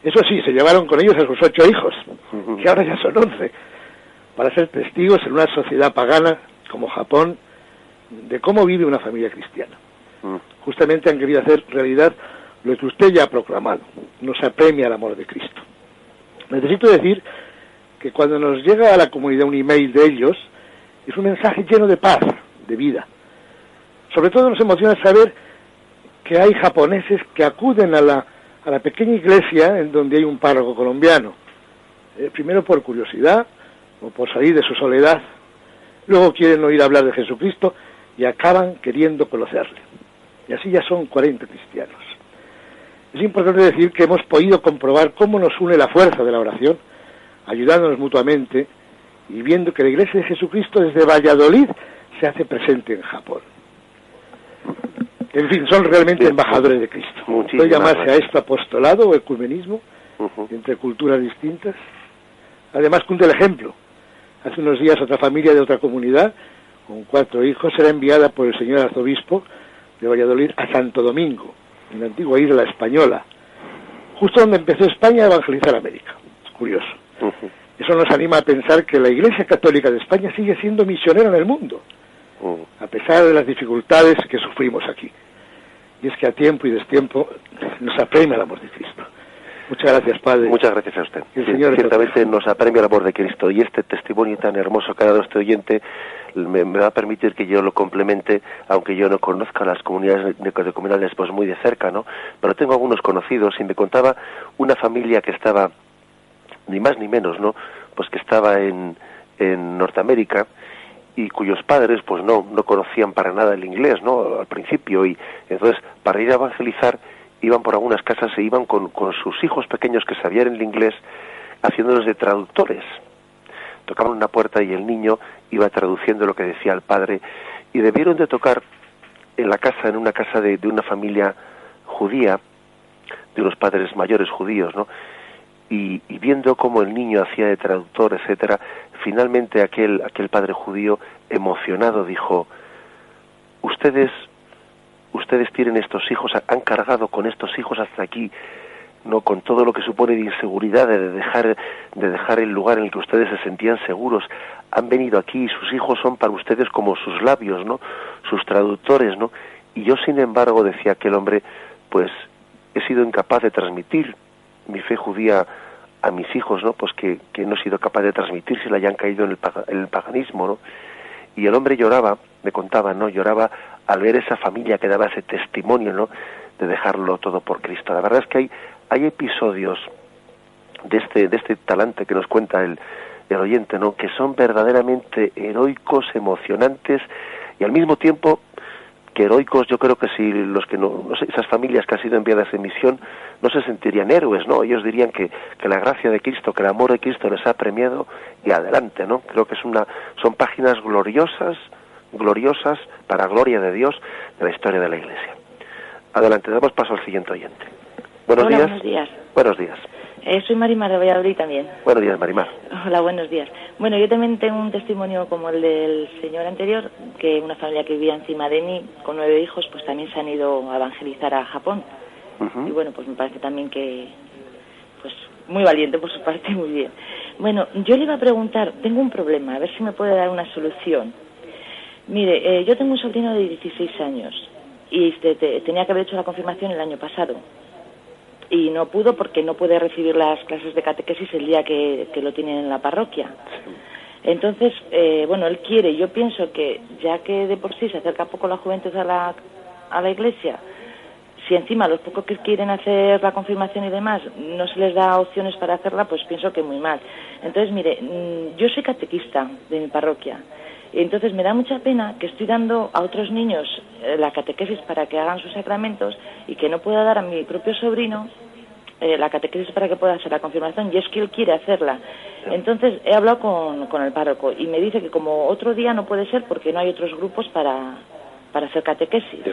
Eso sí, se llevaron con ellos a sus 8 hijos, que ahora ya son 11, para ser testigos en una sociedad pagana como Japón de cómo vive una familia cristiana. Justamente han querido hacer realidad lo que usted ya ha proclamado, nos apremia el amor de Cristo. Necesito decir que cuando nos llega a la comunidad un email de ellos, es un mensaje lleno de paz, de vida. Sobre todo nos emociona saber que hay japoneses que acuden a la pequeña iglesia en donde hay un párroco colombiano, primero por curiosidad o por salir de su soledad, luego quieren oír hablar de Jesucristo y acaban queriendo conocerle. Y así ya son 40 cristianos. Es importante decir que hemos podido comprobar cómo nos une la fuerza de la oración, ayudándonos mutuamente y viendo que la Iglesia de Jesucristo desde Valladolid se hace presente en Japón. En fin, son realmente embajadores de Cristo. Puede llamarse a esto apostolado o ecumenismo entre culturas distintas. Además, cunde el ejemplo. Hace unos días otra familia de otra comunidad, con 4 hijos, era enviada por el señor arzobispo de Valladolid a Santo Domingo, en la antigua isla española, justo donde empezó España a evangelizar América. Es curioso. Eso nos anima a pensar que la Iglesia Católica de España sigue siendo misionera en el mundo, a pesar de las dificultades que sufrimos aquí. Y es que a tiempo y destiempo nos apremia el amor de Cristo. Muchas gracias, Padre. Muchas gracias a usted. El Señor ciertamente nos apremia el amor de Cristo, y este testimonio tan hermoso que ha dado este oyente me va a permitir que yo lo complemente, aunque yo no conozca las comunidades neocatecumenales pues muy de cerca, ¿no? Pero tengo algunos conocidos, y me contaba una familia que estaba, ni más ni menos, ¿no? Pues que estaba en Norteamérica, y cuyos padres pues no conocían para nada el inglés, ¿no? Al principio, y entonces para ir a evangelizar iban por algunas casas e iban con sus hijos pequeños que sabían el inglés, haciéndolos de traductores. Tocaban una puerta y el niño iba traduciendo lo que decía el padre, y debieron de tocar en una casa de una familia judía, de unos padres mayores judíos, ¿no? Y viendo cómo el niño hacía de traductor, etcétera, finalmente aquel padre judío emocionado dijo: ustedes tienen estos hijos, han cargado con estos hijos hasta aquí, no, con todo lo que supone de inseguridad, de dejar el lugar en el que ustedes se sentían seguros. Han venido aquí y sus hijos son para ustedes como sus labios, ¿no? Sus traductores, ¿no? Y yo, sin embargo, decía aquel hombre, pues he sido incapaz de transmitir mi fe judía a mis hijos, ¿no? Pues que no he sido capaz de transmitir si la hayan caído en el paganismo, ¿no? y el hombre lloraba, me contaba, ¿no? Lloraba al ver esa familia que daba ese testimonio, ¿no? De dejarlo todo por Cristo. La verdad es que hay episodios de este talante que nos cuenta el oyente, ¿no? Que son verdaderamente heroicos, emocionantes, y al mismo tiempo que heroicos. Yo creo que si los que no sé, esas familias que han sido enviadas en misión no se sentirían héroes, ¿no? Ellos dirían que la gracia de Cristo, que el amor de Cristo les ha premiado y adelante, ¿no? Creo que son páginas gloriosas para gloria de Dios de la historia de la Iglesia. Adelante, damos paso al siguiente oyente. Buenos Hola, días. buenos días. Buenos días. Soy Marimar de Valladolid también. Buenos días, Marimar. Hola, buenos días. Bueno, yo también tengo un testimonio como el del señor anterior, que una familia que vivía encima de mí, con 9 hijos, pues también se han ido a evangelizar a Japón. Uh-huh. Y bueno, pues me parece también que, pues muy valiente por su parte, muy bien. Bueno, yo le iba a preguntar, tengo un problema, a ver si me puede dar una solución. Mire, yo tengo un sobrino de 16 años y tenía que haber hecho la confirmación el año pasado. Y no pudo porque no puede recibir las clases de catequesis el día que lo tienen en la parroquia. Entonces, bueno, él quiere, yo pienso que ya que de por sí se acerca poco la juventud a la iglesia, si encima los pocos que quieren hacer la confirmación y demás no se les da opciones para hacerla, pues pienso que muy mal. Entonces, mire, yo soy catequista de mi parroquia, y entonces me da mucha pena que estoy dando a otros niños la catequesis para que hagan sus sacramentos y que no pueda dar a mi propio sobrino la catequesis para que pueda hacer la confirmación, y es que él quiere hacerla. Entonces he hablado con el párroco y me dice que como otro día no puede ser porque no hay otros grupos para hacer catequesis. Sí.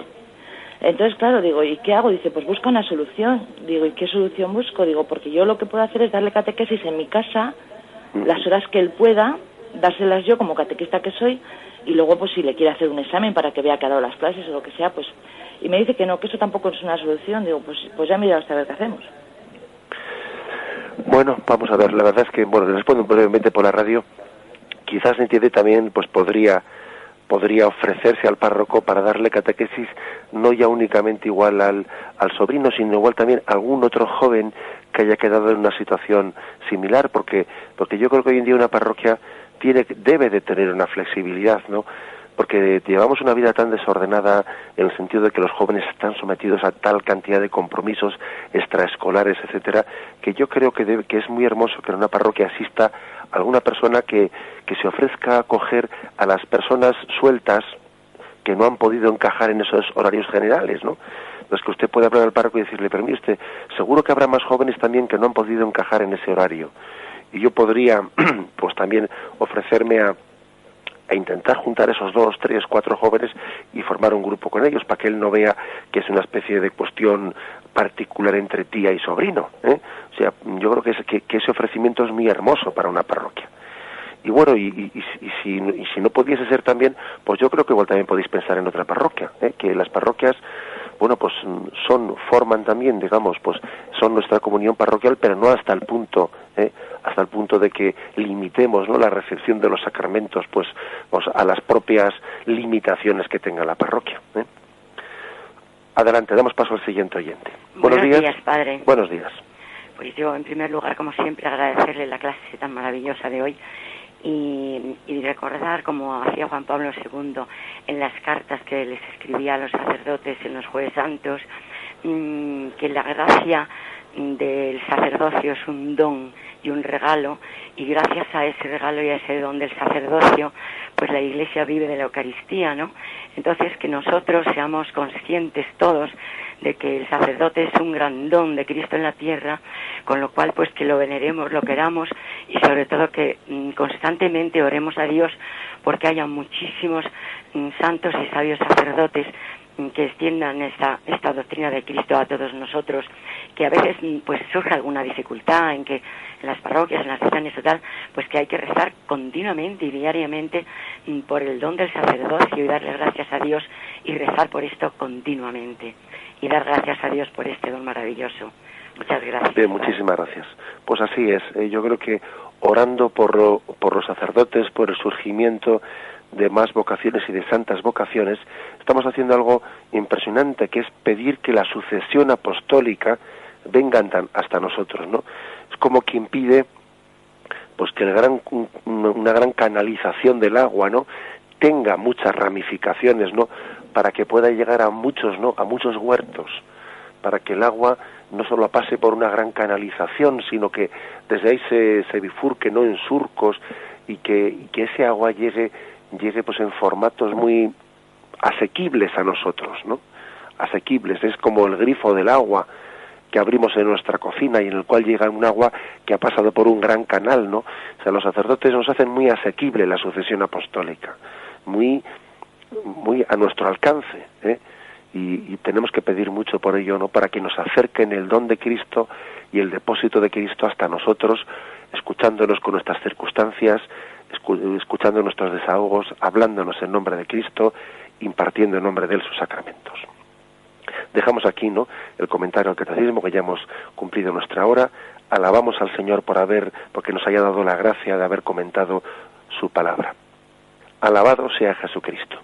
Entonces, claro, digo, ¿y qué hago? Dice, pues busca una solución. Digo, ¿y qué solución busco? Digo, porque yo lo que puedo hacer es darle catequesis en mi casa, las horas que él pueda, dárselas yo como catequista que soy, y luego pues si le quiere hacer un examen para que vea que ha dado las clases o lo que sea, pues... Y me dice que no, que eso tampoco es una solución. Digo, pues ya mira hasta ver qué hacemos. Bueno, vamos a ver, la verdad es que, bueno, le respondo brevemente por la radio. Quizás entiende también, pues podría ofrecerse al párroco para darle catequesis no ya únicamente igual al sobrino, sino igual también a algún otro joven que haya quedado en una situación similar, porque yo creo que hoy en día una parroquia debe de tener una flexibilidad, ¿no? Porque llevamos una vida tan desordenada en el sentido de que los jóvenes están sometidos a tal cantidad de compromisos extraescolares, etcétera, que yo creo que es muy hermoso que en una parroquia asista alguna persona que se ofrezca a acoger a las personas sueltas que no han podido encajar en esos horarios generales, ¿no? Entonces que usted puede hablar al párroco y decirle, pero mire usted, seguro que habrá más jóvenes también que no han podido encajar en ese horario. Y yo podría, pues también ofrecerme a intentar juntar esos 2, 3, 4 jóvenes y formar un grupo con ellos, para que él no vea que es una especie de cuestión particular entre tía y sobrino, ¿eh? O sea, yo creo que ese ofrecimiento es muy hermoso para una parroquia. Y bueno, y si no pudiese ser también, pues yo creo que igual también podéis pensar en otra parroquia, ¿eh? Que las parroquias, bueno, pues forman también, digamos, pues son nuestra comunión parroquial, pero no hasta el punto de que limitemos, ¿no?, la recepción de los sacramentos, pues a las propias limitaciones que tenga la parroquia, ¿eh? Adelante, damos paso al siguiente oyente. Buenos días, padre. Buenos días. Pues yo, en primer lugar, como siempre, agradecerle la clase tan maravillosa de hoy y recordar, como hacía Juan Pablo II en las cartas que les escribía a los sacerdotes en los Jueves Santos, que la gracia del sacerdocio es un don y un regalo, y gracias a ese regalo y a ese don del sacerdocio, pues la Iglesia vive de la Eucaristía, ¿no? Entonces, que nosotros seamos conscientes todos de que el sacerdote es un gran don de Cristo en la tierra, con lo cual pues que lo veneremos, lo queramos, y sobre todo que constantemente oremos a Dios porque haya muchísimos santos y sabios sacerdotes que extiendan esta doctrina de Cristo a todos nosotros, que a veces pues surge alguna dificultad en que en las parroquias, en las ciudades o tal, pues que hay que rezar continuamente y diariamente por el don del sacerdocio y darle gracias a Dios y rezar por esto continuamente y dar gracias a Dios por este don maravilloso. Muchas gracias. Bien, muchísimas gracias. Pues así es, yo creo que orando por los sacerdotes, por el surgimiento de más vocaciones y de santas vocaciones, estamos haciendo algo impresionante, que es pedir que la sucesión apostólica venga hasta nosotros, ¿no? Es como quien pide pues que una gran canalización del agua, ¿no?, tenga muchas ramificaciones, ¿no? Para que pueda llegar a muchos, ¿no? A muchos huertos, para que el agua no solo pase por una gran canalización, sino que desde ahí se bifurque, ¿no? En surcos, y que ese agua llegue pues en formatos muy asequibles a nosotros, ¿no? Asequibles, es como el grifo del agua que abrimos en nuestra cocina y en el cual llega un agua que ha pasado por un gran canal, ¿no? O sea, los sacerdotes nos hacen muy asequible la sucesión apostólica, muy a nuestro alcance, ¿eh? Y tenemos que pedir mucho por ello, ¿no? Para que nos acerquen el don de Cristo y el depósito de Cristo hasta nosotros, escuchándonos con nuestras circunstancias, escuchando nuestros desahogos, hablándonos en nombre de Cristo, impartiendo en nombre de Él sus sacramentos. Dejamos aquí, ¿no?, el comentario al catecismo, que ya hemos cumplido nuestra hora. Alabamos al Señor porque nos haya dado la gracia de haber comentado su palabra. Alabado sea Jesucristo.